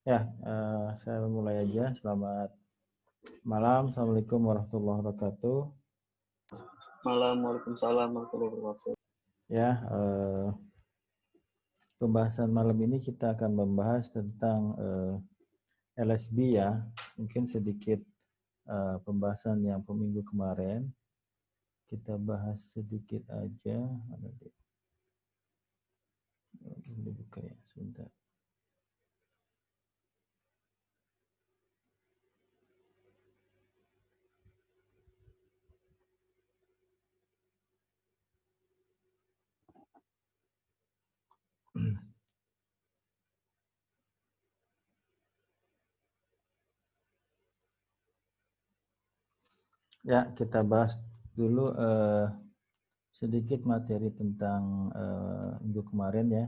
Ya, saya mulai aja. Selamat malam. Assalamualaikum warahmatullahi wabarakatuh. Malam, Waalaikumsalam warahmatullahi wabarakatuh. Ya, pembahasan malam ini kita akan membahas tentang LSB ya. Mungkin sedikit pembahasan yang minggu kemarin. Kita bahas sedikit aja. Ada dibuka ya, sebentar. Ya, kita bahas dulu sedikit materi tentang minggu kemarin ya.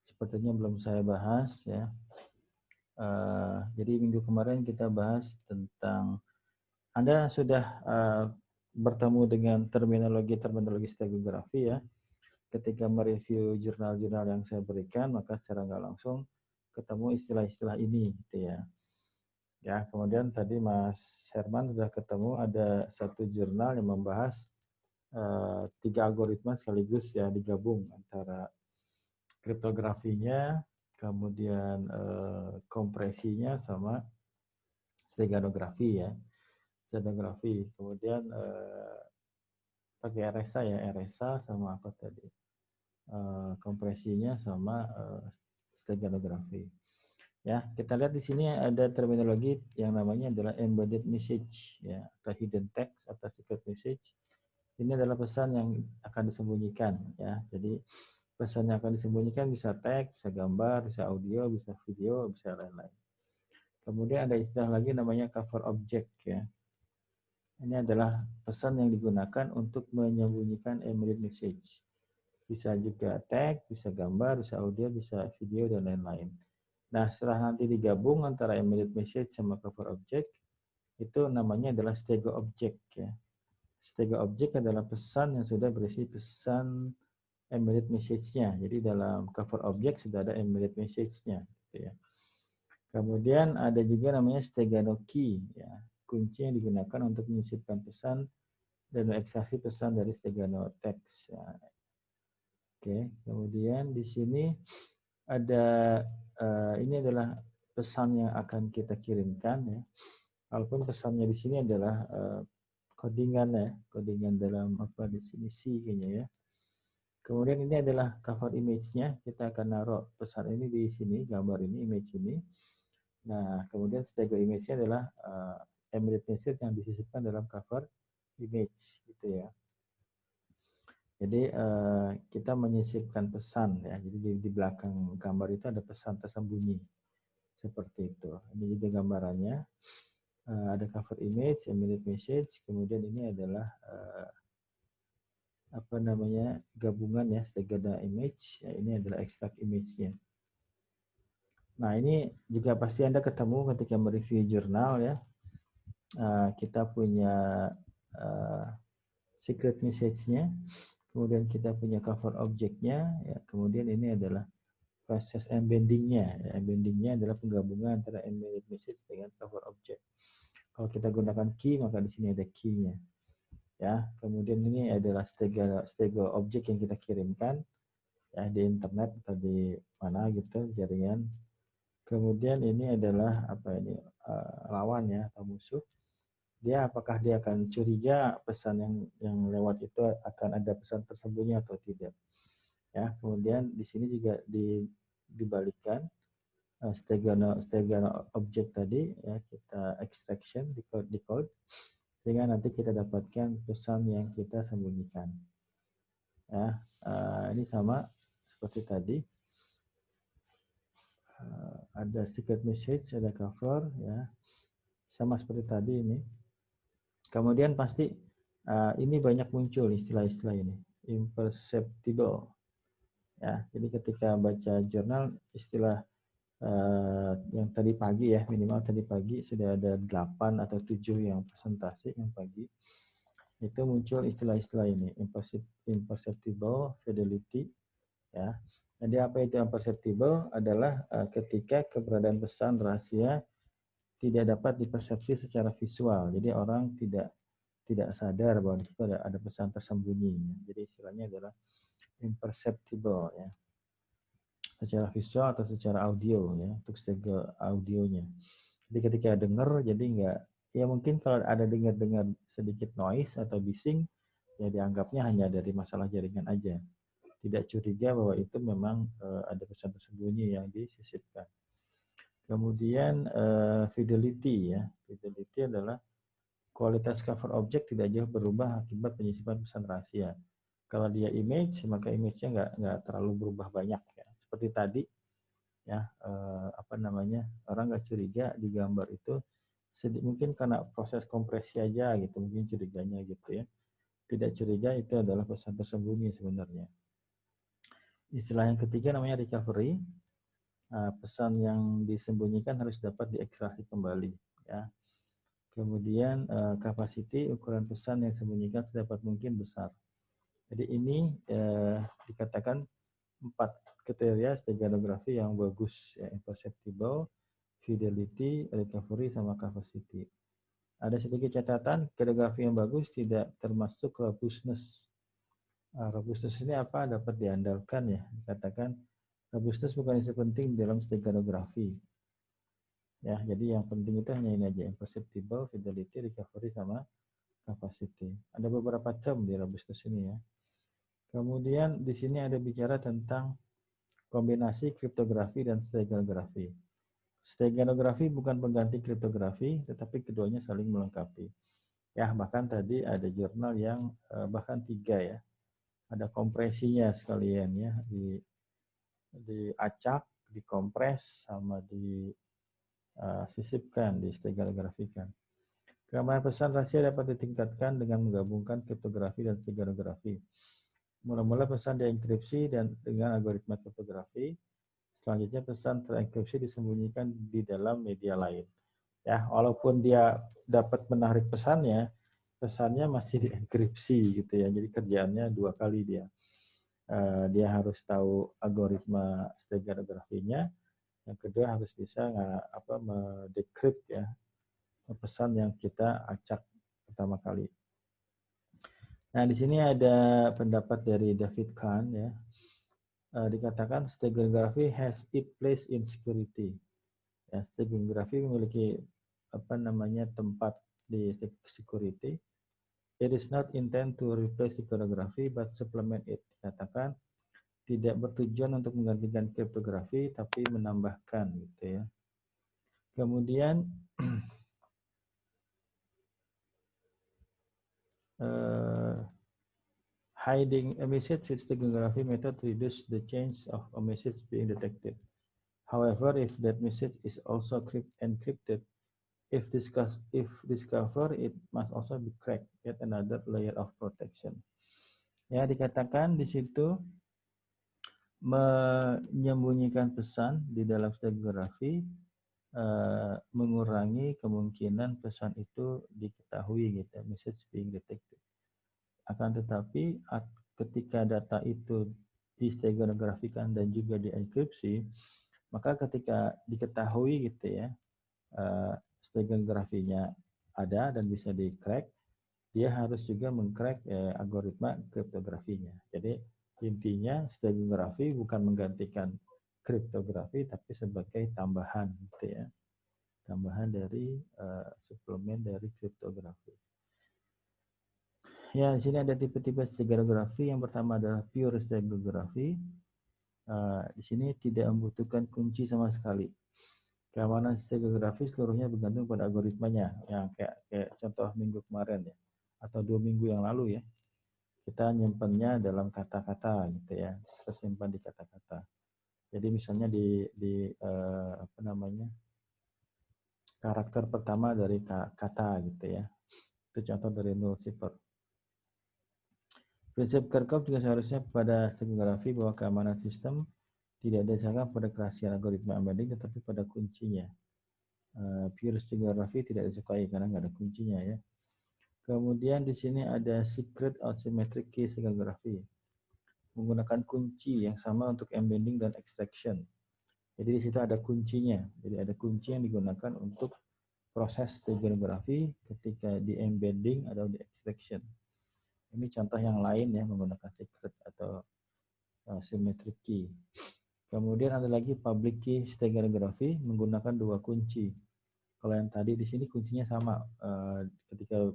Sepertinya belum saya bahas ya. Jadi minggu kemarin kita bahas tentang Anda sudah bertemu dengan terminologi stereografi ya. Ketika mereview jurnal-jurnal yang saya berikan, maka secara nggak langsung ketemu istilah-istilah ini gitu ya. Ya, kemudian tadi Mas Herman sudah ketemu ada satu jurnal yang membahas 3 algoritma sekaligus ya digabung antara kriptografinya, kemudian kompresinya sama steganografi ya. Steganografi. Kemudian pakai RSA ya, RSA sama apa tadi? Kompresinya sama steganografi. Ya, kita lihat di sini ada terminologi yang namanya adalah embedded message ya, atau hidden text atau secret message. Ini adalah pesan yang akan disembunyikan ya. Jadi pesan yang akan disembunyikan bisa teks, bisa gambar, bisa audio, bisa video, bisa lain-lain. Kemudian ada istilah lagi namanya cover object ya. Ini adalah pesan yang digunakan untuk menyembunyikan embedded message. Bisa juga tag, bisa gambar, bisa audio, bisa video, dan lain-lain. Nah, setelah nanti digabung antara embedded message sama cover object, itu namanya adalah stego object ya. Stego object adalah pesan yang sudah berisi pesan embedded message-nya. Jadi dalam cover object sudah ada embedded message-nya. Gitu ya. Kemudian ada juga namanya stegano key ya. Kunci yang digunakan untuk menyisipkan pesan dan ekstraksi pesan dari stegano text. Ya. Oke, kemudian di sini ada ini adalah pesan yang akan kita kirimkan ya. Walaupun pesannya di sini adalah codingan ya, codingan dalam apa definisi kayaknya ya. Kemudian ini adalah cover image-nya, kita akan naruh pesan ini di sini, gambar ini, image ini. Nah, kemudian stego image-nya adalah embedded message yang disisipkan dalam cover image gitu ya. Jadi kita menyisipkan pesan ya. Jadi di belakang gambar itu ada pesan tersembunyi seperti itu. Ini juga gambarannya. Ada cover image, embedded message. Kemudian ini adalah apa namanya gabungan ya, segala image. Ya, ini adalah extract image-nya. Nah ini juga pasti Anda ketemu ketika mereview jurnal ya. Kita punya secret message-nya. Kemudian kita punya cover object-nya, ya. Kemudian ini adalah proses embedding-nya. Ya, embedding-nya adalah penggabungan antara embedded message dengan cover object. Kalau kita gunakan key, maka di sini ada key-nya. Ya, kemudian ini adalah stego object yang kita kirimkan ya di internet atau di mana gitu jaringan. Kemudian ini adalah apa ini lawan ya atau musuh. Dia apakah dia akan curiga pesan yang lewat itu akan ada pesan tersembunyi atau tidak. Ya, kemudian di sini juga dibalikkan stegano object tadi ya kita extraction decode sehingga nanti kita dapatkan pesan yang kita sembunyikan. Ya, ini sama seperti tadi. Ada secret message, ada cover ya. Sama seperti tadi ini. Kemudian pasti ini banyak muncul istilah-istilah ini, imperceptible. Ya, jadi ketika baca jurnal istilah yang tadi pagi ya, minimal tadi pagi sudah ada 8 atau 7 yang presentasi yang pagi. Itu muncul istilah-istilah ini, imperceptible, fidelity, ya. Jadi apa itu imperceptible adalah ketika keberadaan pesan rahasia tidak dapat dipersepsi secara visual. Jadi orang tidak sadar bahwa di situ ada pesan tersembunyi. Jadi istilahnya adalah imperceptible ya, secara visual atau secara audio ya, untuk segi audionya. Jadi ketika dengar, jadi nggak, ya mungkin kalau ada dengar sedikit noise atau bising, ya dianggapnya hanya dari masalah jaringan aja. Tidak curiga bahwa itu memang ada pesan tersembunyi yang disisipkan. Kemudian fidelity ya, fidelity adalah kualitas cover objek tidak jauh berubah akibat penyisipan pesan rahasia. Kalau dia image, maka image-nya nggak terlalu berubah banyak ya. Seperti tadi ya, orang nggak curiga di gambar itu mungkin karena proses kompresi aja gitu, mungkin curiganya gitu ya. Tidak curiga itu adalah pesan tersembunyi sebenarnya. Istilah yang ketiga namanya recovery. Pesan yang disembunyikan harus dapat diekstraksi kembali ya. Kemudian capacity, ukuran pesan yang disembunyikan sedapat mungkin besar. Jadi ini dikatakan 4 kriteria steganografi yang bagus ya, imperceptible, fidelity, recovery, sama capacity. Ada sedikit catatan, steganography yang bagus tidak termasuk robustness. Robustness ini apa? Dapat diandalkan ya. Dikatakan robustness bukan isu penting dalam steganografi. Ya, jadi yang penting itu hanya ini aja, imperceptible, fidelity, recovery, sama capacity. Ada beberapa term di robustness ini ya. Kemudian di sini ada bicara tentang kombinasi kriptografi dan steganografi. Steganografi bukan pengganti kriptografi, tetapi keduanya saling melengkapi. Ya, bahkan tadi ada jurnal yang bahkan 3 ya. Ada kompresinya sekalian ya, diacak, dikompres, sama disisipkan, disteganografikan. Keamanan pesan rahasia dapat ditingkatkan dengan menggabungkan kriptografi dan steganografi. Mula-mula pesan dienkripsi dan dengan algoritma kriptografi. Selanjutnya pesan terenkripsi disembunyikan di dalam media lain. Ya, walaupun dia dapat menarik pesannya masih dienkripsi gitu ya. Jadi kerjaannya 2 kali dia. Dia harus tahu algoritma steganografinya. Yang kedua harus bisa mendekrypt ya pesan yang kita acak pertama kali. Nah, di sini ada pendapat dari David Kahn ya. Dikatakan steganografi has its place in security. Ya, steganografi memiliki tempat di security. It is not intended to replace steganografi but supplement it. Dikatakan tidak bertujuan untuk menggantikan kriptografi tapi menambahkan gitu ya. Kemudian hiding a message with steganografi method reduce the chance of a message being detected. However, if that message is also encrypted, if discovered, it must also be cracked, yet another layer of protection. Ya, dikatakan di situ menyembunyikan pesan di dalam steganografi mengurangi kemungkinan pesan itu diketahui gitu, message being detected. Akan tetapi ketika data itu disteganografikan dan juga dienkripsi, maka ketika diketahui gitu ya, steganografinya ada dan bisa di-crack, dia harus juga meng-crack algoritma kriptografinya. Jadi intinya steganografi bukan menggantikan kriptografi tapi sebagai tambahan gitu ya. Tambahan dari suplemen dari kriptografi. Ya, di sini ada tipe-tipe steganografi. Yang pertama adalah pure steganografi. Di sini tidak membutuhkan kunci sama sekali. Keamanan steganografi seluruhnya bergantung pada algoritmanya. Yang kayak contoh minggu kemarin ya, atau 2 minggu yang lalu ya. Kita nyimpannya dalam kata-kata gitu ya. Kita simpan di kata-kata. Jadi misalnya karakter pertama dari kata gitu ya. Itu contoh dari null cipher. Prinsip Kerckhoff juga seharusnya pada steganografi bahwa keamanan sistem tidak didasarkan pada kerahasiaan algoritma embedding tetapi pada kuncinya. Pure steganografi tidak disukai karena nggak ada kuncinya ya. Kemudian di sini ada secret asymmetric key steganografi. menggunakan kunci yang sama untuk embedding dan extraction. Jadi di situ ada kuncinya. Jadi ada kunci yang digunakan untuk proses steganography ketika di embedding atau di extraction. Ini contoh yang lain ya, menggunakan secret atau symmetric key. Kemudian ada lagi public key steganography menggunakan dua kunci. Kalau yang tadi di sini kuncinya sama ketika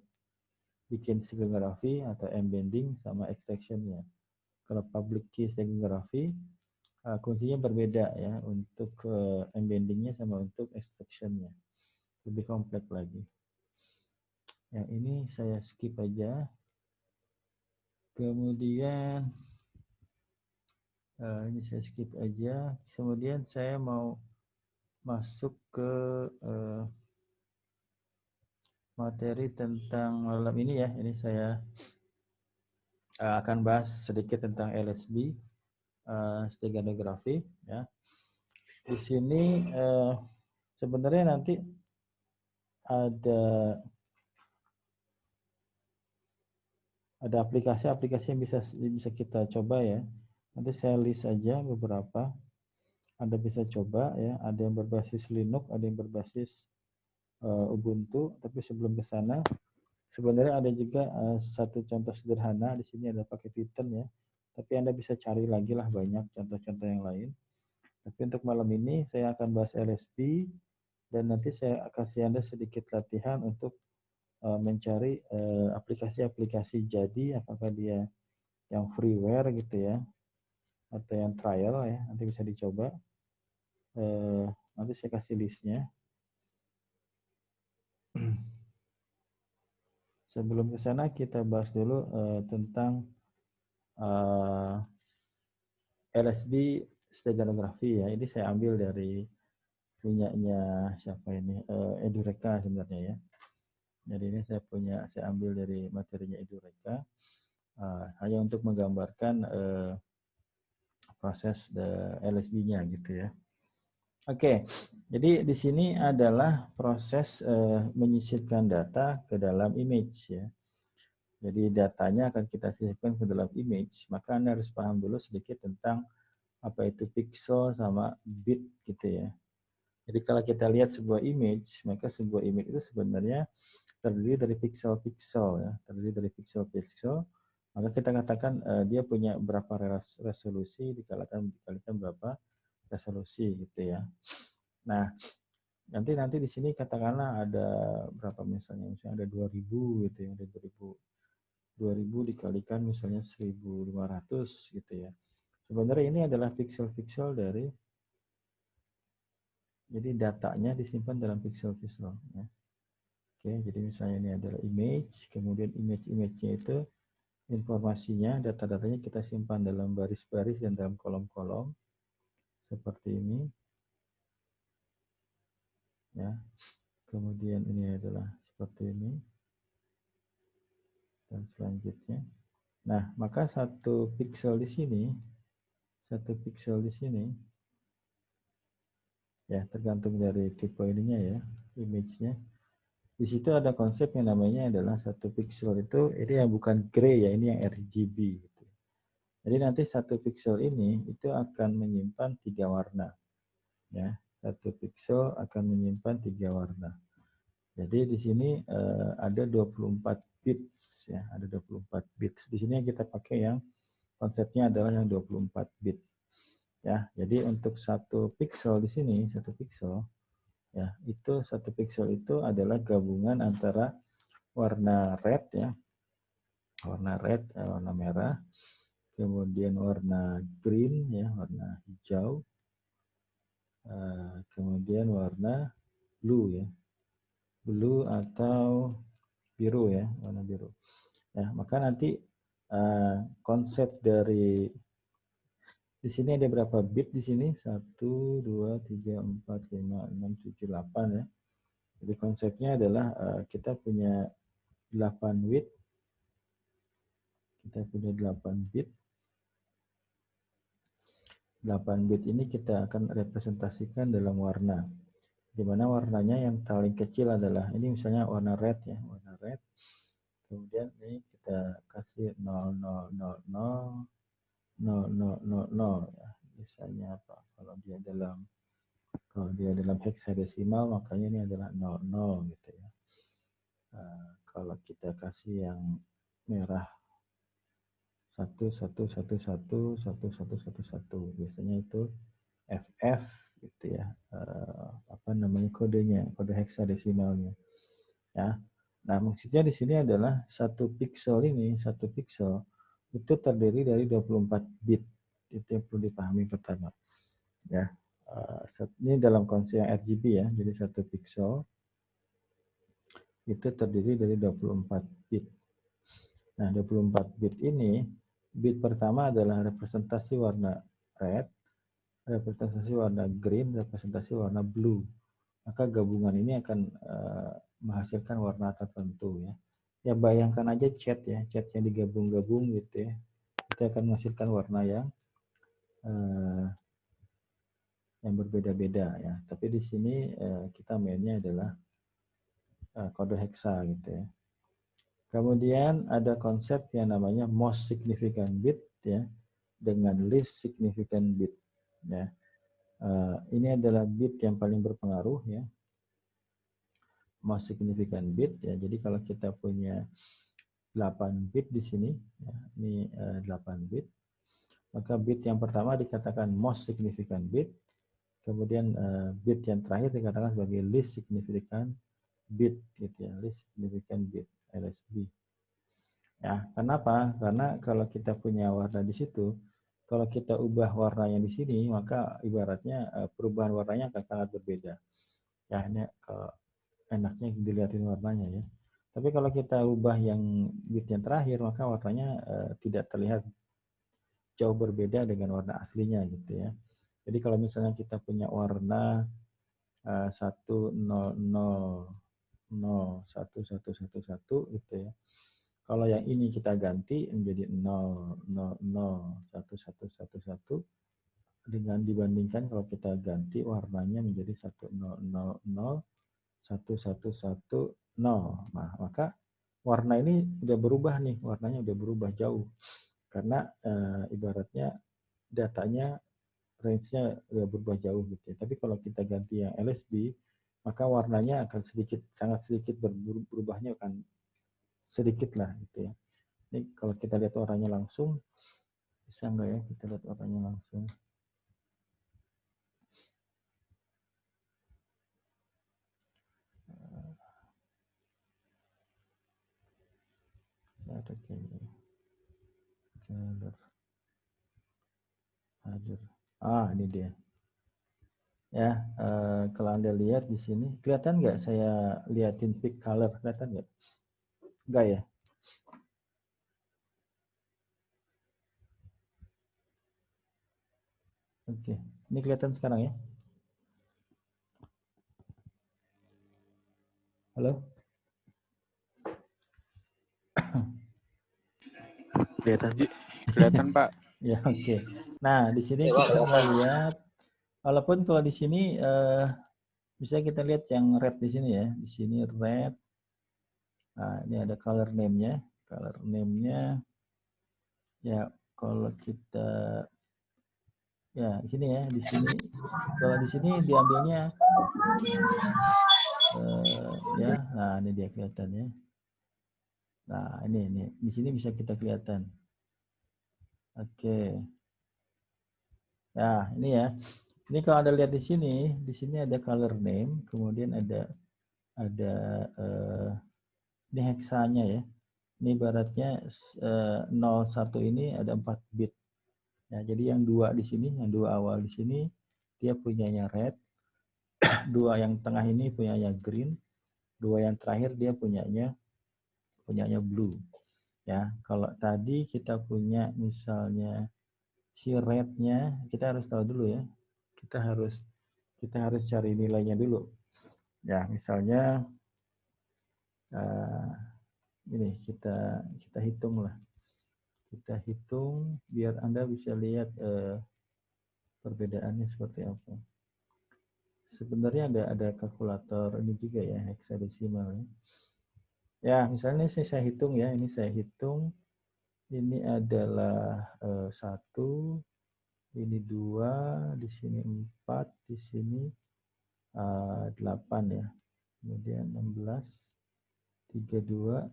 bikin steganography atau embedding sama extraction-nya. Kalau public key steganography kuncinya berbeda ya untuk embedding-nya sama untuk extraction-nya. Lebih kompleks lagi. Yang ini saya skip aja. Kemudian ini saya skip aja. Kemudian saya mau masuk ke materi tentang malam ini ya. Ini saya akan bahas sedikit tentang LSB, steganography ya. Di sini sebenarnya nanti ada aplikasi-aplikasi yang bisa kita coba ya. Nanti saya list aja beberapa. Anda bisa coba ya. Ada yang berbasis Linux, ada yang berbasis Ubuntu. Tapi sebelum ke sana, sebenarnya ada juga satu contoh sederhana. Di sini ada pakai Python ya. Tapi Anda bisa cari lagi lah banyak contoh-contoh yang lain. Tapi untuk malam ini saya akan bahas LSB dan nanti saya kasih Anda sedikit latihan untuk mencari aplikasi-aplikasi jadi, apakah dia yang freeware gitu ya atau yang trial ya, nanti bisa dicoba. Nanti saya kasih listnya. Sebelum ke sana kita bahas dulu tentang LSB steganography ya. Ini saya ambil dari punyanya siapa ini, Edureka sebenarnya ya. Jadi ini saya ambil dari materinya Edureka, hanya untuk menggambarkan proses LSB-nya gitu ya. Oke, jadi di sini adalah proses menyisipkan data ke dalam image ya. Jadi datanya akan kita sisipkan ke dalam image, maka Anda harus paham dulu sedikit tentang apa itu pixel sama bit gitu ya. Jadi kalau kita lihat sebuah image, maka sebuah image itu sebenarnya terdiri dari pixel-pixel ya, terdiri dari pixel-pixel. Maka kita katakan dia punya berapa resolusi dikalikan berapa resolusi gitu ya. Nah, nanti di sini katakanlah ada berapa misalnya ada 2000 gitu ya, ada 2000 dikalikan misalnya 1500 gitu ya. Sebenarnya ini adalah pixel-pixel dari, jadi datanya disimpan dalam pixel-pixel ya. Oke, jadi misalnya ini adalah image, kemudian image-nya itu informasinya, data-datanya kita simpan dalam baris-baris dan dalam kolom-kolom seperti ini ya. Kemudian ini adalah seperti ini dan selanjutnya. Nah, maka satu pixel di sini ya, tergantung dari tipe ininya ya, image-nya. Di situ ada konsep yang namanya adalah satu pixel itu ini yang bukan gray ya, ini yang RGB gitu. Jadi nanti satu pixel ini itu akan menyimpan 3 warna ya. Satu pixel akan menyimpan 3 warna. Jadi di sini ada 24 bits ya, ada 24 bits. Di sini yang kita pakai yang konsepnya adalah yang 24 bit. Ya, jadi untuk satu pixel di sini, satu pixel ya, itu satu pixel itu adalah gabungan antara warna red ya, warna red, warna merah, kemudian warna green ya, warna hijau, kemudian warna blue ya, blue atau biru ya, warna biru. Ya, maka nanti konsep dari di sini ada berapa bit di sini? 1, 2, 3, 4, 5, 6, 7, 8 ya. Jadi konsepnya adalah kita punya 8 bit. Kita punya 8 bit. 8 bit ini kita akan representasikan dalam warna. Di mana warnanya yang paling kecil adalah ini misalnya warna red ya, warna red. Kemudian ini kita kasih 0000, ya. Biasanya apa? Kalau dia dalam heksadesimal, makanya ini adalah 00 gitu ya. Kalau kita kasih yang merah 11111111, biasanya itu FF gitu ya. Apa namanya kodenya, kode heksadesimalnya. Ya. Nah, maksudnya di sini adalah satu pixel itu terdiri dari 24 bit. Itu yang perlu dipahami pertama. Ya. Ini dalam konsep yang RGB ya. Jadi satu pixel itu terdiri dari 24 bit. Nah, 24 bit ini, bit pertama adalah representasi warna red, representasi warna green, representasi warna blue. Maka gabungan ini akan menghasilkan warna tertentu ya. Ya bayangkan aja cat yang digabung-gabung gitu ya. Itu akan menghasilkan warna yang berbeda-beda ya. Tapi di sini kita mainnya adalah kode heksa gitu ya. Kemudian ada konsep yang namanya most significant bit ya dengan least significant bit ya. Ini adalah bit yang paling berpengaruh ya. Most significant bit ya. Jadi kalau kita punya 8 bit di sini ya, ini 8 bit. Maka bit yang pertama dikatakan most significant bit. Kemudian bit yang terakhir dikatakan sebagai least significant bit gitu ya, least significant bit LSB. Ya, kenapa? Karena kalau kita punya warna di situ, kalau kita ubah warnanya di sini, maka ibaratnya perubahan warnanya akan sangat berbeda. Ya, ini kalau enaknya dilihatin warnanya ya. Tapi kalau kita ubah yang bit yang terakhir, maka warnanya tidak terlihat jauh berbeda dengan warna aslinya gitu ya. Jadi kalau misalnya kita punya warna 100011111 gitu ya. Kalau yang ini kita ganti menjadi 0001111 dengan dibandingkan kalau kita ganti warnanya menjadi 100011110. Nah, maka warna ini udah berubah nih, warnanya udah berubah jauh. Karena ibaratnya datanya range-nya udah berubah jauh gitu ya. Tapi kalau kita ganti yang LSB, maka warnanya akan sangat sedikit berubahnya akan sedikit lah gitu ya. Ini kalau kita lihat warnanya langsung, bisa nggak ya kita lihat warnanya langsung? Ada kayaknya. Ini dia. Ya, kalau Anda lihat di sini, kelihatan nggak saya liatin peak color? Kelihatan nggak? Nggak ya? Oke, ini kelihatan sekarang ya? Halo? Kelihatan, Pak? Kelihatan, Pak. Ya, oke. Nah, di sini kita mau lihat, walaupun kalau di sini bisa kita lihat yang red di sini ya. Di sini red. Nah, ini ada color name-nya. Color name-nya ya kalau kita ya di sini ya, di sini kalau di sini diambilnya ya, nah ini dia kelihatan ya. Nah, ini di sini bisa kita kelihatan. Oke. Nah, ini ya. Ini kalau Anda lihat di sini ada color name, kemudian ada ini heksanya ya. Ini ibaratnya 01 ini ada 4 bit. Ya, jadi yang dua di sini, yang dua awal di sini dia punyanya red, dua yang tengah ini punyanya green, dua yang terakhir dia punyanya blue. Ya, kalau tadi kita punya misalnya si red-nya, kita harus tahu dulu ya. Kita harus cari nilainya dulu. Ya, misalnya ini kita hitung lah. Kita hitung biar Anda bisa lihat perbedaannya seperti apa. Sebenarnya ada kalkulator ini juga ya, heksadesimal ya. Ya, misalnya saya hitung ya, ini saya hitung Ini adalah 1, ini 2, di sini 4, di sini 8 ya. Kemudian 16, 32,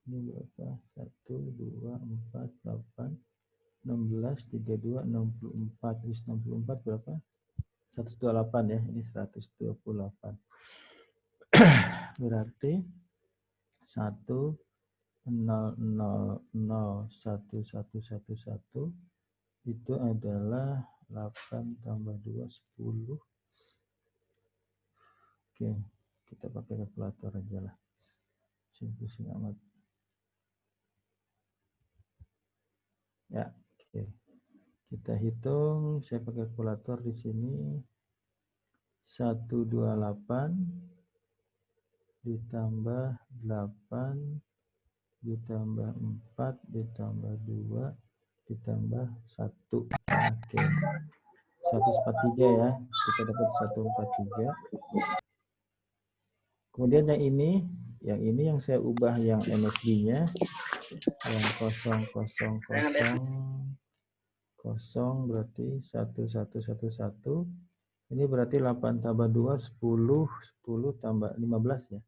ini berapa? 1, 2, 4, 8, 16, 32, 64. Terus 64 berapa? 128 ya. Ini 128. Berarti 1, 0, 0, 0, 1, 1, 1, 1 itu adalah 8 tambah 2, 10. Oke, kita pakai kalkulator aja lah. Pusing amat. Ya, oke. Kita hitung, saya pakai kalkulator di sini. 128 ditambah 8 ditambah 4 ditambah 2 ditambah 1. Oke. 143 ya. Kita dapat 143. Kemudian yang ini yang saya ubah yang MSB-nya yang 0, 0, 0, 0 berarti 1, 1, 1, 1. Ini berarti 8 tambah 2, 10, 10 tambah 15 ya.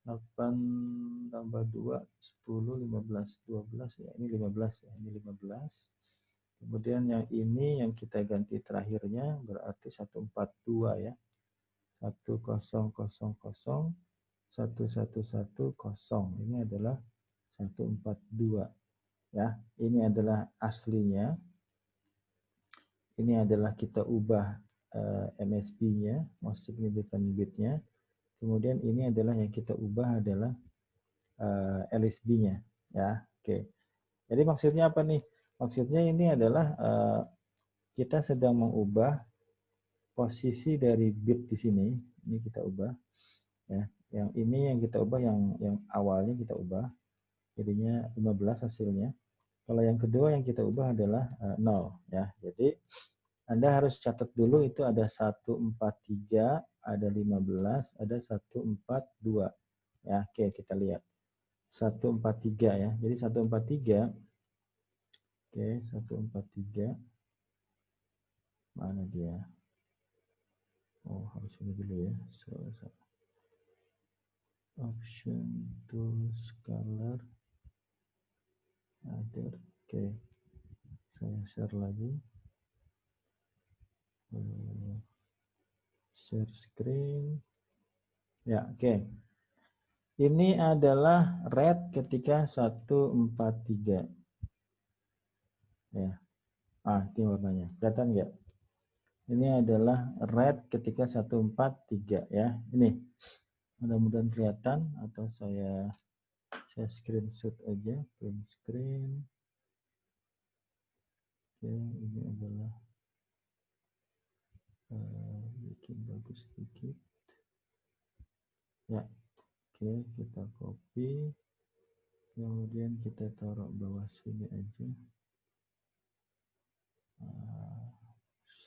8 tambah 2, 10, 15, 12 ya. Ini 15 ya. Ini 15. Kemudian yang ini yang kita ganti terakhirnya berarti 142 ya. 1, 0, 0, 0, 1, 1, 1, 0. Ini adalah 142 ya. Ini adalah aslinya. Ini adalah kita ubah MSB-nya, most significant bit-nya. Kemudian ini adalah yang kita ubah adalah LSB-nya ya. Oke. Jadi maksudnya apa nih? Maksudnya ini adalah kita sedang mengubah posisi dari bit di sini. Ini kita ubah ya. Yang ini yang kita ubah yang awalnya kita ubah. Jadinya 15 hasilnya. Kalau yang kedua yang kita ubah adalah 0 ya. Jadi Anda harus catat dulu itu ada 143, ada 15, ada 142. Ya, oke kita lihat. 143 ya. Jadi 143. Oke, 143. Mana dia? Oh, harus ini dulu ya. Option to color. Other. Oke. Saya share lagi. Share screen. Ya, oke. Ini adalah red ketika 143. Ya. Ini warnanya. Kelihatan nggak? Ini adalah red ketika 143 ya. Ini. Mudah-mudahan kelihatan atau saya screenshot aja, print screen. Oke, ini adalah bikin bagus sedikit. Ya, oke kita copy. Kemudian kita taruh bawah sini aja.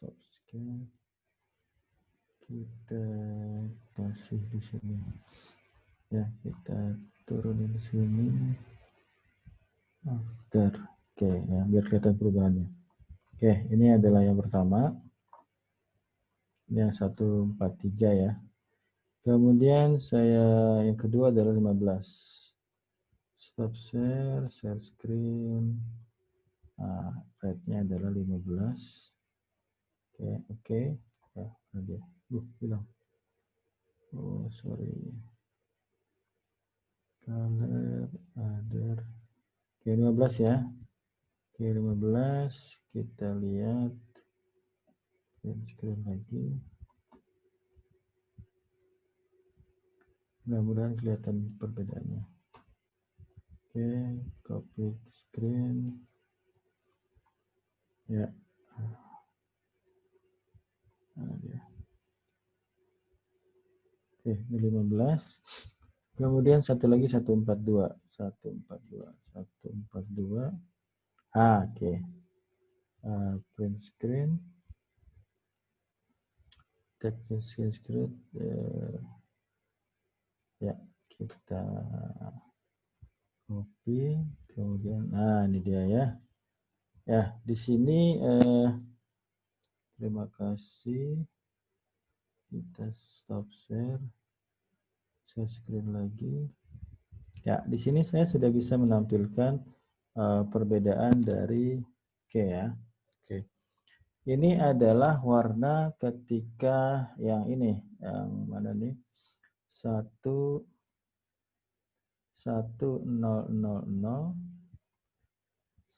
Subscribe. Kita kasih di sini. Ya, kita turunin sini. After. Oke, ya biar kelihatan perubahannya. Oke, ini adalah yang pertama. Ini yang 143 ya. Kemudian yang kedua adalah 15. Stop share, share screen. Rate-nya adalah 15. Oke. Ya, dia. Hilang. Oh, sorry. Color, other. Oke, 15 ya. Oke, 15. Kita lihat. Share screen lagi. Mudah-mudahan kelihatan perbedaannya. Oke, copy screen. Ya. Dia. Oke, ini 15. Kemudian satu lagi 142. 142. Oke. Print screen. Print screen. Ya, kita copy, kemudian, nah ini dia ya. Ya, di sini terima kasih. Kita stop share screen lagi. Ya, di sini saya sudah bisa menampilkan perbedaan dari oke ya. Oke. Ini adalah warna ketika yang ini, yang mana nih? 1 1 0 0 0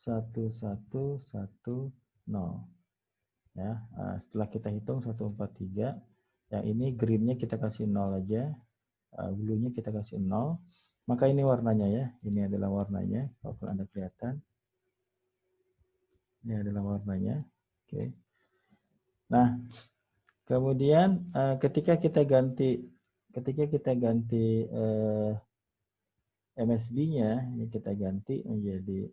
1 1 1 0 ya. Setelah kita hitung 143, yang ini greennya kita kasih 0 aja, blue-nya kita kasih 0, maka ini warnanya ya. Ini adalah warnanya, kalau Anda kelihatan. Ini adalah warnanya. Oke. Nah, kemudian ketika kita ganti MSB-nya, ini kita ganti menjadi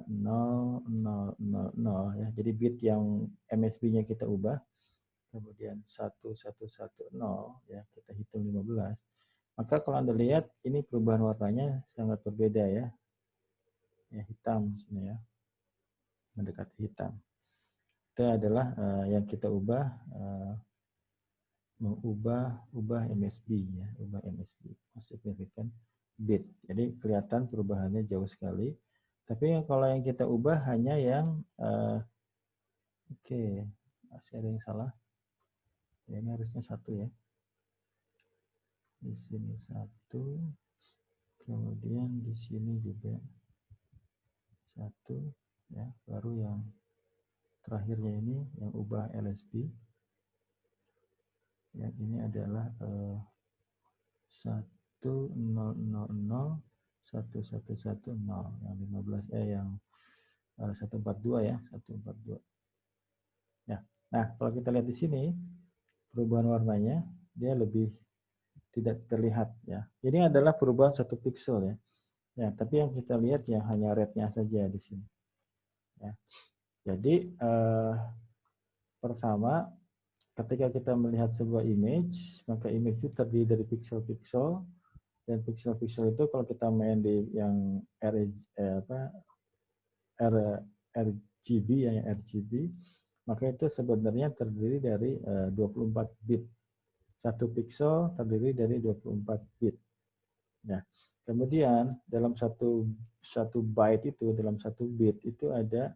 0 0 0 0 ya. Jadi bit yang MSB-nya kita ubah. Kemudian 1 1 1 0 ya, kita hitung 15. Maka kalau Anda lihat ini perubahan warnanya sangat berbeda ya. Ya, hitam sini ya. Mendekati hitam. Itu adalah yang kita ubah, ubah MSB ya, ubah MSB, significant bit. Jadi kelihatan perubahannya jauh sekali. Tapi kalau yang kita ubah hanya yang oke, masih ada yang salah. Ya, ini harusnya 1 ya. Di sini 1, kemudian di sini juga 1 ya, baru yang terakhirnya ini yang ubah LSB. Yang ini adalah 1 0 0 0 1 1 1 0 yang 15 yang 142 ya, 142. Ya. Nah, kalau kita lihat di sini perubahan warnanya dia lebih tidak terlihat ya. Ini adalah perubahan 1 pixel ya. Ya, tapi yang kita lihat ya hanya red-nya saja di sini. Ya. Jadi pertama, ketika kita melihat sebuah image, maka image itu terdiri dari pixel-pixel, dan pixel-pixel itu kalau kita main di yang RGB ya, yang RGB, maka itu sebenarnya terdiri dari 24 bit. 1 pixel terdiri dari 24 bit. Nah, kemudian dalam satu byte itu, dalam 1 bit itu ada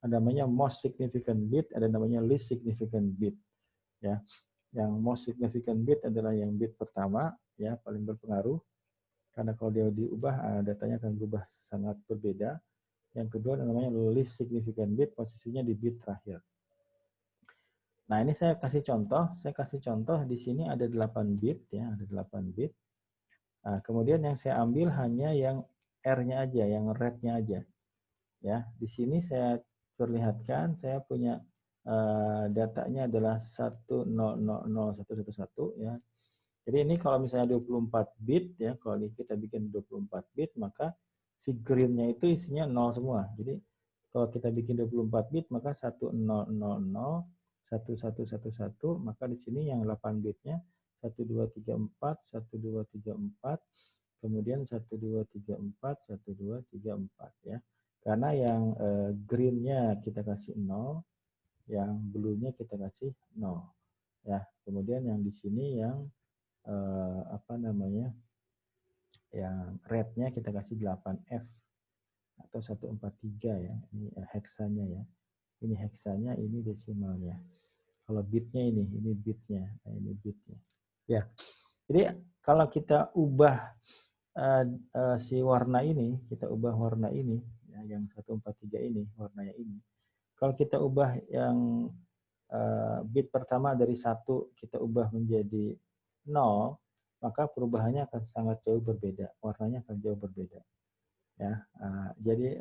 namanya most significant bit, ada namanya least significant bit. Ya, yang most significant bit adalah yang bit pertama, ya paling berpengaruh, karena kalau dia diubah datanya akan berubah sangat berbeda. Yang kedua namanya least significant bit, posisinya di bit terakhir. Nah, ini saya kasih contoh di sini ada 8 bit ya, ada 8 bit. Nah, kemudian yang saya ambil hanya yang R-nya aja, yang red-nya aja. Ya, di sini saya perlihatkan saya punya datanya adalah 1000111 ya. Jadi ini kalau misalnya 24 bit ya, kalau kita bikin 24 bit maka si green-nya itu isinya 0 semua. Jadi kalau kita bikin 24 bit maka 1000 1111, maka di sini yang 8 bitnya 1234 1234, kemudian 1234 1234 ya. Karena yang green-nya kita kasih 0, yang blue-nya kita kasih 0 ya. Kemudian yang di sini yang yang red-nya kita kasih 8F atau 143 ya. Ini heksanya ya. Ini heksanya, ini desimalnya. Kalau bitnya ini bitnya. Nah, ini bitnya. Ya. Jadi kalau kita ubah si warna ini, kita ubah warna ini ya, yang 143 ini, warnanya ini. Kalau kita ubah yang bit pertama dari 1 kita ubah menjadi 0, maka perubahannya akan sangat jauh berbeda, warnanya akan jauh berbeda. Ya, jadi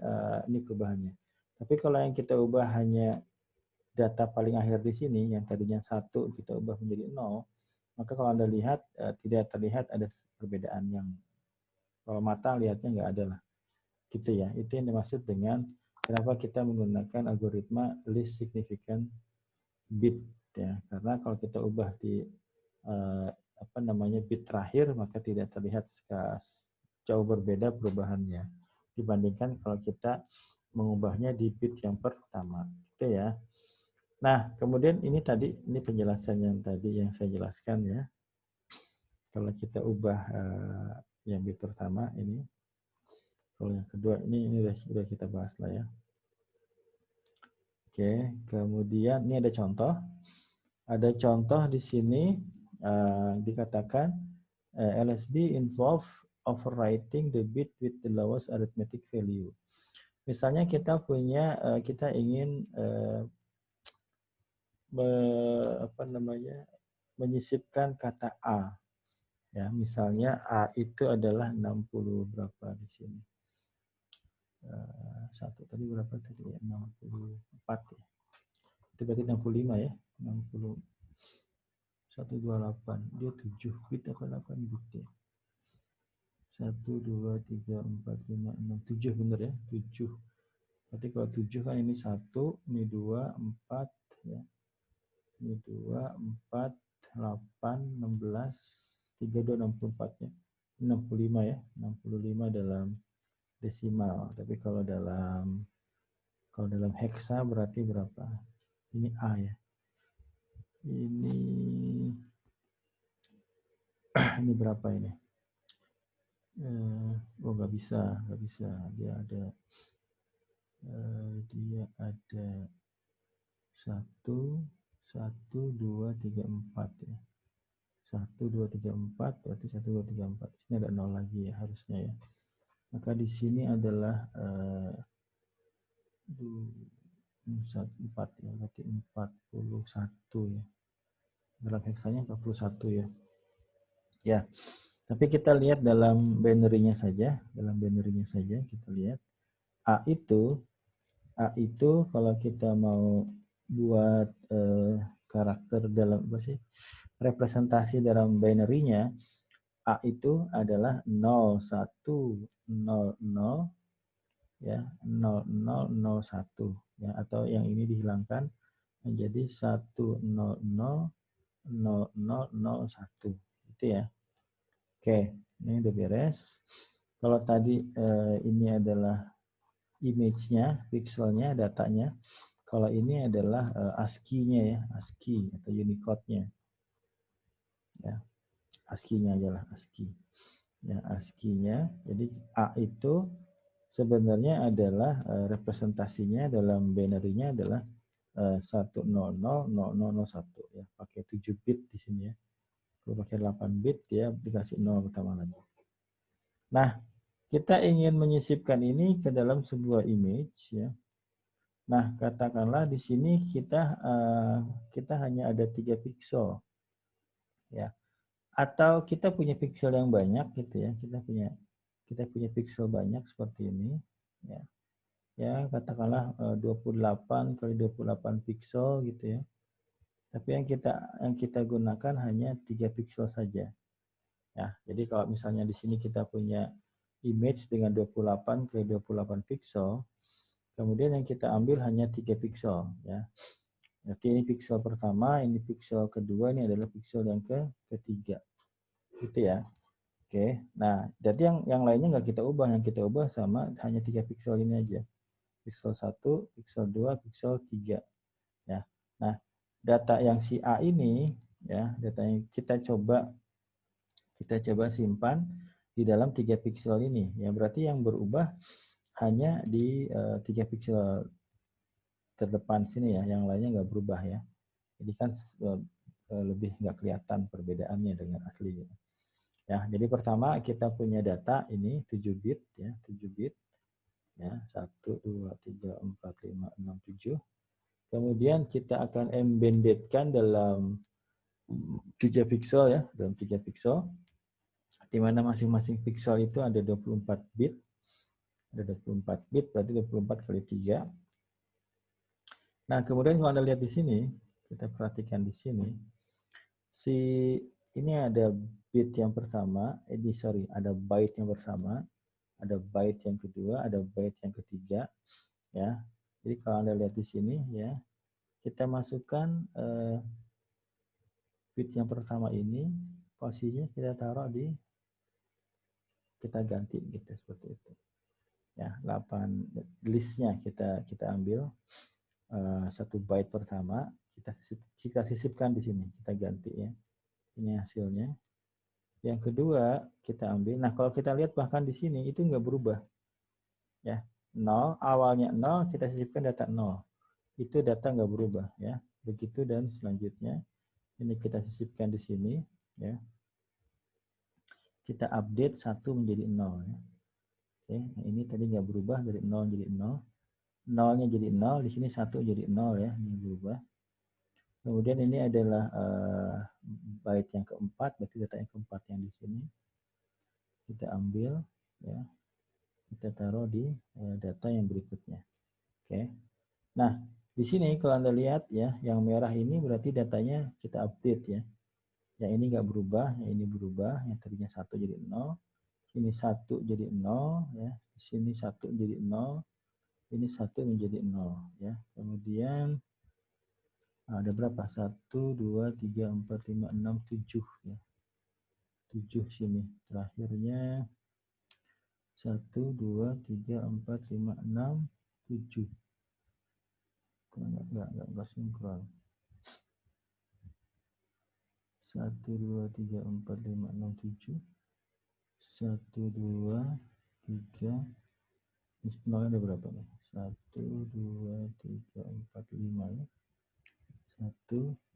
ini perubahannya. Tapi kalau yang kita ubah hanya data paling akhir di sini, yang tadinya 1 kita ubah menjadi 0, maka kalau Anda lihat tidak terlihat ada perbedaan yang kalau mata lihatnya nggak ada lah. Gitu ya. Itu yang dimaksud dengan kenapa kita menggunakan algoritma least significant bit ya. Karena kalau kita ubah di bit terakhir maka tidak terlihat jauh berbeda perubahannya dibandingkan kalau kita mengubahnya di bit yang pertama, gitu ya. Nah, kemudian ini penjelasan yang tadi yang saya jelaskan ya. Kalau kita ubah yang bit pertama ini, kalau yang kedua ini udah kita bahas lah ya. Oke, kemudian ini ada contoh. Ada contoh di sini dikatakan LSB involve overwriting the bit with the lowest arithmetic value. Misalnya kita kita ingin menyisipkan kata A. Ya, misalnya A itu adalah 60 berapa di sini? Satu tadi berapa tadi ya? 64 ya. Itu berarti 65 ya. 60 128. Dia 7 bit atau 8 bit ya? 1 2 3 4 5 6 7 benar ya? 7. Berarti kalau 7 kan ini 1, ini 2, 4 ya. Ini 2, 4, 8, 16, 32, 64 ya. 65 ya. 65 dalam desimal. Tapi kalau dalam heksa berarti berapa? Ini A ya. Ini berapa ini? Nggak bisa. Dia ada 1, 2, 3, 4 ya. 1, 2, 3, 4 berarti 1, 2, 3, 4. Ini ada 0 lagi ya harusnya ya. Maka di sini adalah 4 ya, berarti 41 ya. Dalam heksanya 41 ya. Ya. Tapi kita lihat dalam binary-nya saja, kita lihat A itu kalau kita mau buat karakter dalam representasi dalam binary-nya, A itu adalah 0 1 0 0 ya, 0 0 0 1 ya, atau yang ini dihilangkan menjadi 1 0 0 0 0 0 1 gitu ya. Oke, ini udah beres. Kalau tadi ini adalah image-nya, pixelnya, datanya. Kalau ini adalah ASCII-nya ya, ASCII atau Unicode-nya. Ya, ASCII-nya adalah ASCII. Ya, ASCII-nya. Jadi A itu sebenarnya adalah representasinya dalam binary-nya adalah 1000001 ya, pakai 7 bit di sini ya. Kalau pakai 8 bit ya dikasih 0 pertama lagi. Nah, kita ingin menyisipkan ini ke dalam sebuah image ya. Nah, katakanlah di sini kita hanya ada 3 pixel ya. Atau kita punya pixel yang banyak gitu ya. Kita punya pixel banyak seperti ini ya. Ya, katakanlah 28 kali 28 pixel gitu ya. Tapi yang kita gunakan hanya 3 pixel saja. Ya, jadi kalau misalnya di sini kita punya image dengan 28 ke 28 pixel, kemudian yang kita ambil hanya 3 pixel ya. Berarti ini pixel pertama, ini pixel kedua, ini adalah pixel yang ketiga. Gitu ya. Oke. Nah, jadi yang lainnya nggak kita ubah, yang kita ubah sama hanya 3 pixel ini aja. Pixel 1, pixel 2, pixel 3 ya. Nah, data yang si A ini ya, data yang kita coba simpan di dalam 3 pixel ini. Ya, berarti yang berubah hanya di 3 pixel terdepan sini ya, yang lainnya nggak berubah ya. Jadi kan lebih nggak kelihatan perbedaannya dengan asli. Ya, jadi pertama kita punya data ini 7 bit ya, 7 bit. Ya, 1 2 3 4 5 6 7. Kemudian kita akan embeddedkan dalam 3 pixel ya, dalam 3 pixel. Di mana masing-masing pixel itu ada 24 bit. Ada 24 bit, berarti 24 kali 3. Nah, kemudian kalau Anda lihat di sini, kita perhatikan di sini, ini ada bit yang pertama, ada byte yang pertama, ada byte yang kedua, ada byte yang ketiga, ya. Jadi kalau Anda lihat di sini, ya, kita masukkan bit yang pertama ini, posisinya kita taruh di kita ganti gitu seperti itu. Ya, 8 listnya kita ambil 1 byte pertama, kita sisipkan di sini, kita ganti ya. Ini hasilnya. Yang kedua kita ambil. Nah, kalau kita lihat bahkan di sini itu nggak berubah. Ya, 0, awalnya 0, kita sisipkan data 0. Itu data nggak berubah ya. Begitu dan selanjutnya ini kita sisipkan di sini ya. Kita update 1 menjadi 0 ya. Oke, nah ini tadi nggak berubah dari 0 jadi 0. 0-nya jadi 0, di sini 1 jadi 0 ya, ini berubah. Kemudian ini adalah byte yang keempat, berarti data yang keempat yang di sini. Kita ambil ya. Kita taruh di data yang berikutnya. Oke. Nah, di sini kalau Anda lihat ya, yang merah ini berarti datanya kita update ya. Yang ini nggak berubah, yang ini berubah, yang tadinya 1 jadi 0, ini 1 jadi 0 ya, di sini 1 jadi 0, ini 1 menjadi 0 ya. Kemudian ada berapa? 1 2 3 4 5 6 7 ya. 7 sini. Terakhirnya 1 2 3 4 5 6 7. Enggak sinkron. 1 2 3 4 5 6 7. 1 2 3. Nolnya ada berapa nih? 1 2 3 4 5 ya. 1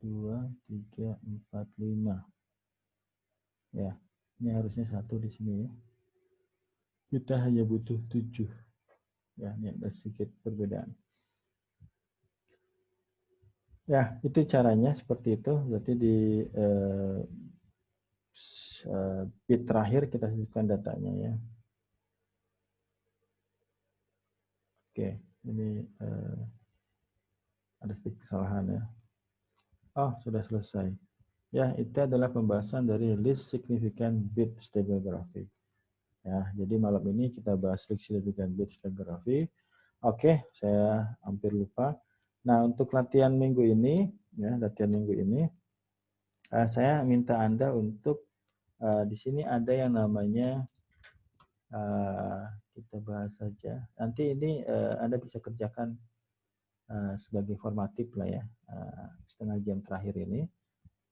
2 3 4 5. Ya, ini harusnya 1 di sini ya. Kita hanya butuh 7. Ya, ini ada sedikit perbedaan. Ya, itu caranya seperti itu. Berarti di bit terakhir kita sisipkan datanya ya. Oke, ini ada sedikit kesalahan ya. Oh, sudah selesai. Ya, itu adalah pembahasan dari list significant bit steganography. Ya, jadi malam ini kita bahas list significant bit steganography. Oke, saya hampir lupa. Nah, untuk latihan minggu ini, ya, saya minta Anda untuk di sini ada yang namanya kita bahas saja. Nanti ini Anda bisa kerjakan sebagai formatif lah ya, setengah jam terakhir ini.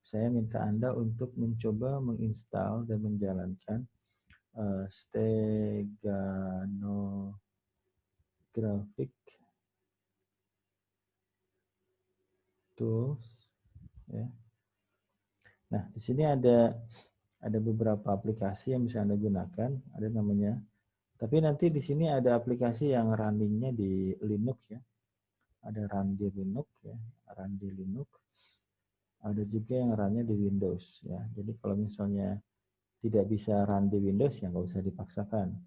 Saya minta Anda untuk mencoba menginstal dan menjalankan steganographic tools ya. Nah, di sini ada beberapa aplikasi yang bisa Anda gunakan, ada namanya. Tapi nanti di sini ada aplikasi yang runningnya di Linux ya. Ada run di Linux ya, run di Linux. Ada juga yang runnya di Windows ya. Jadi kalau misalnya tidak bisa run di Windows ya nggak usah dipaksakan.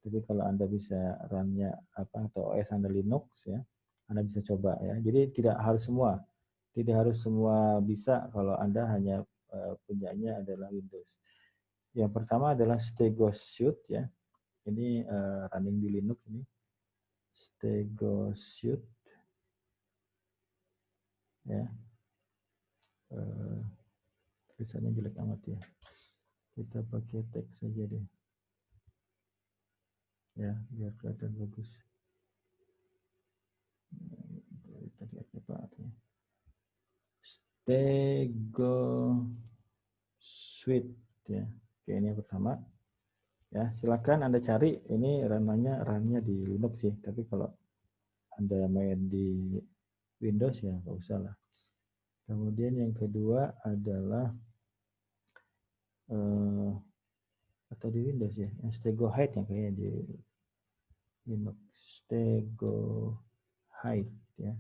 Tapi kalau Anda bisa runnya atau OS Anda Linux ya, Anda bisa coba ya. Jadi tidak harus semua bisa kalau Anda hanya punyanya adalah Windows. Yang pertama adalah StegoSuite ya. Ini running di Linux ini. StegoSuite ya. Tulisannya jelek amat ya. Kita pakai teks saja deh. Ya, biar kelihatan bagus. Tadi apa artinya? StegoSuite ya. Oke, ini yang pertama. Ya, silakan Anda cari. Ini runnya di Linux sih, tapi kalau Anda main di Windows ya nggak usah lah. Kemudian yang kedua adalah atau di Windows ya, yang StegoHide yang kayaknya di Linux. StegoHide ya.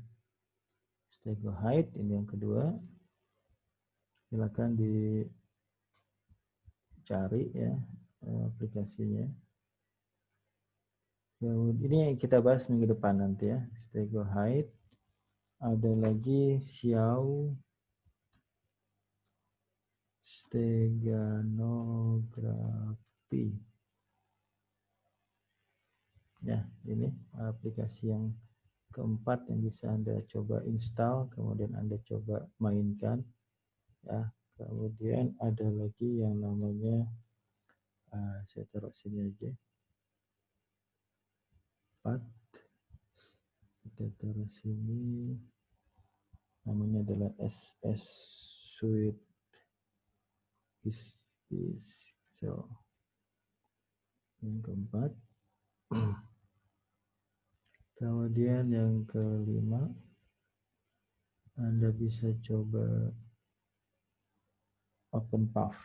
StegoHide ini yang kedua. Silakan dicari ya aplikasinya. Kemudian ini yang kita bahas minggu depan nanti ya. StegoHide. Ada lagi Xiao Steganography. Ya, ini aplikasi yang keempat yang bisa Anda coba install, kemudian Anda coba mainkan. Ya, kemudian ada lagi yang namanya Saya taruh sini aja. 4. Kita taruh sini. Namanya adalah SS Suite. So, yang keempat. Kemudian yang kelima, Anda bisa coba open path,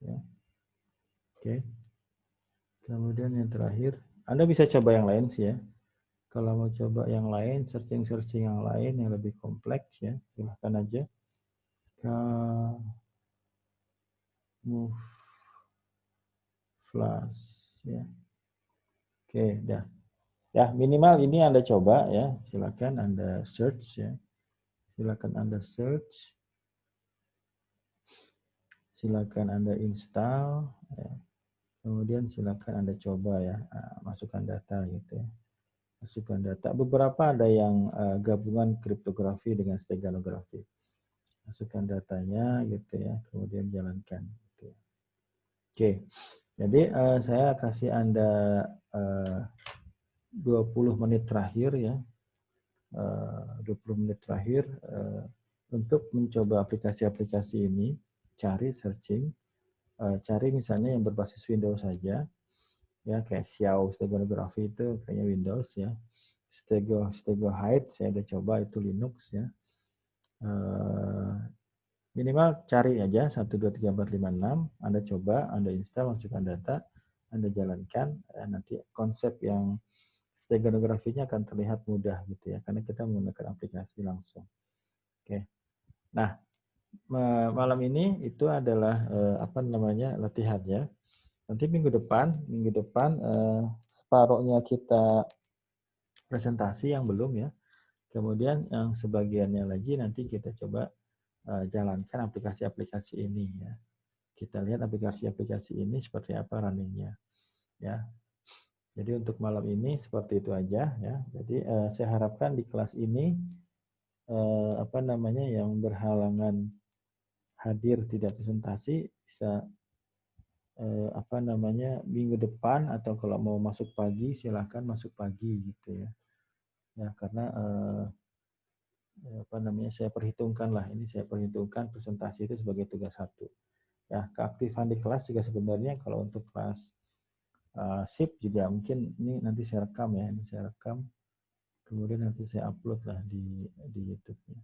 ya. Oke. Kemudian yang terakhir, Anda bisa coba yang lain sih ya. Kalau mau coba yang lain, searching yang lain yang lebih kompleks ya, silahkan aja. Move flash ya. Oke, dah. Ya, minimal ini Anda coba ya. Silakan Anda search ya. Silakan Anda search. Silakan Anda install ya. Kemudian silakan Anda coba ya, masukkan data gitu ya. Masukkan data. Beberapa ada yang gabungan kriptografi dengan steganografi. Masukkan datanya gitu ya, kemudian jalankan gitu ya. Oke. Jadi saya kasih Anda 20 menit terakhir ya. 20 menit terakhir untuk mencoba aplikasi-aplikasi ini, cari searching, cari misalnya yang berbasis Windows saja, ya kayak Xiao Steganography itu kayaknya Windows ya. Stego Hide saya udah coba itu Linux ya. Minimal cari aja 1, 2, 3, 4, 5, 6, Anda coba, Anda install, masukkan data, Anda jalankan, nanti konsep yang steganografinya akan terlihat mudah gitu ya, karena kita menggunakan aplikasi langsung. Oke. Nah, malam ini itu adalah latihan ya. Nanti minggu depan separuhnya kita presentasi yang belum ya. Kemudian yang sebagiannya lagi nanti kita coba jalankan aplikasi-aplikasi ini ya. Kita lihat aplikasi-aplikasi ini seperti apa runningnya ya. Jadi untuk malam ini seperti itu aja ya. Jadi saya harapkan di kelas ini yang berhalangan hadir tidak presentasi bisa minggu depan atau kalau mau masuk pagi silahkan masuk pagi gitu ya. Ya karena saya perhitungkan presentasi itu sebagai tugas 1. Ya, keaktifan di kelas juga sebenarnya kalau untuk kelas SIP juga mungkin ini nanti saya rekam ya, kemudian nanti saya upload lah di YouTube-nya.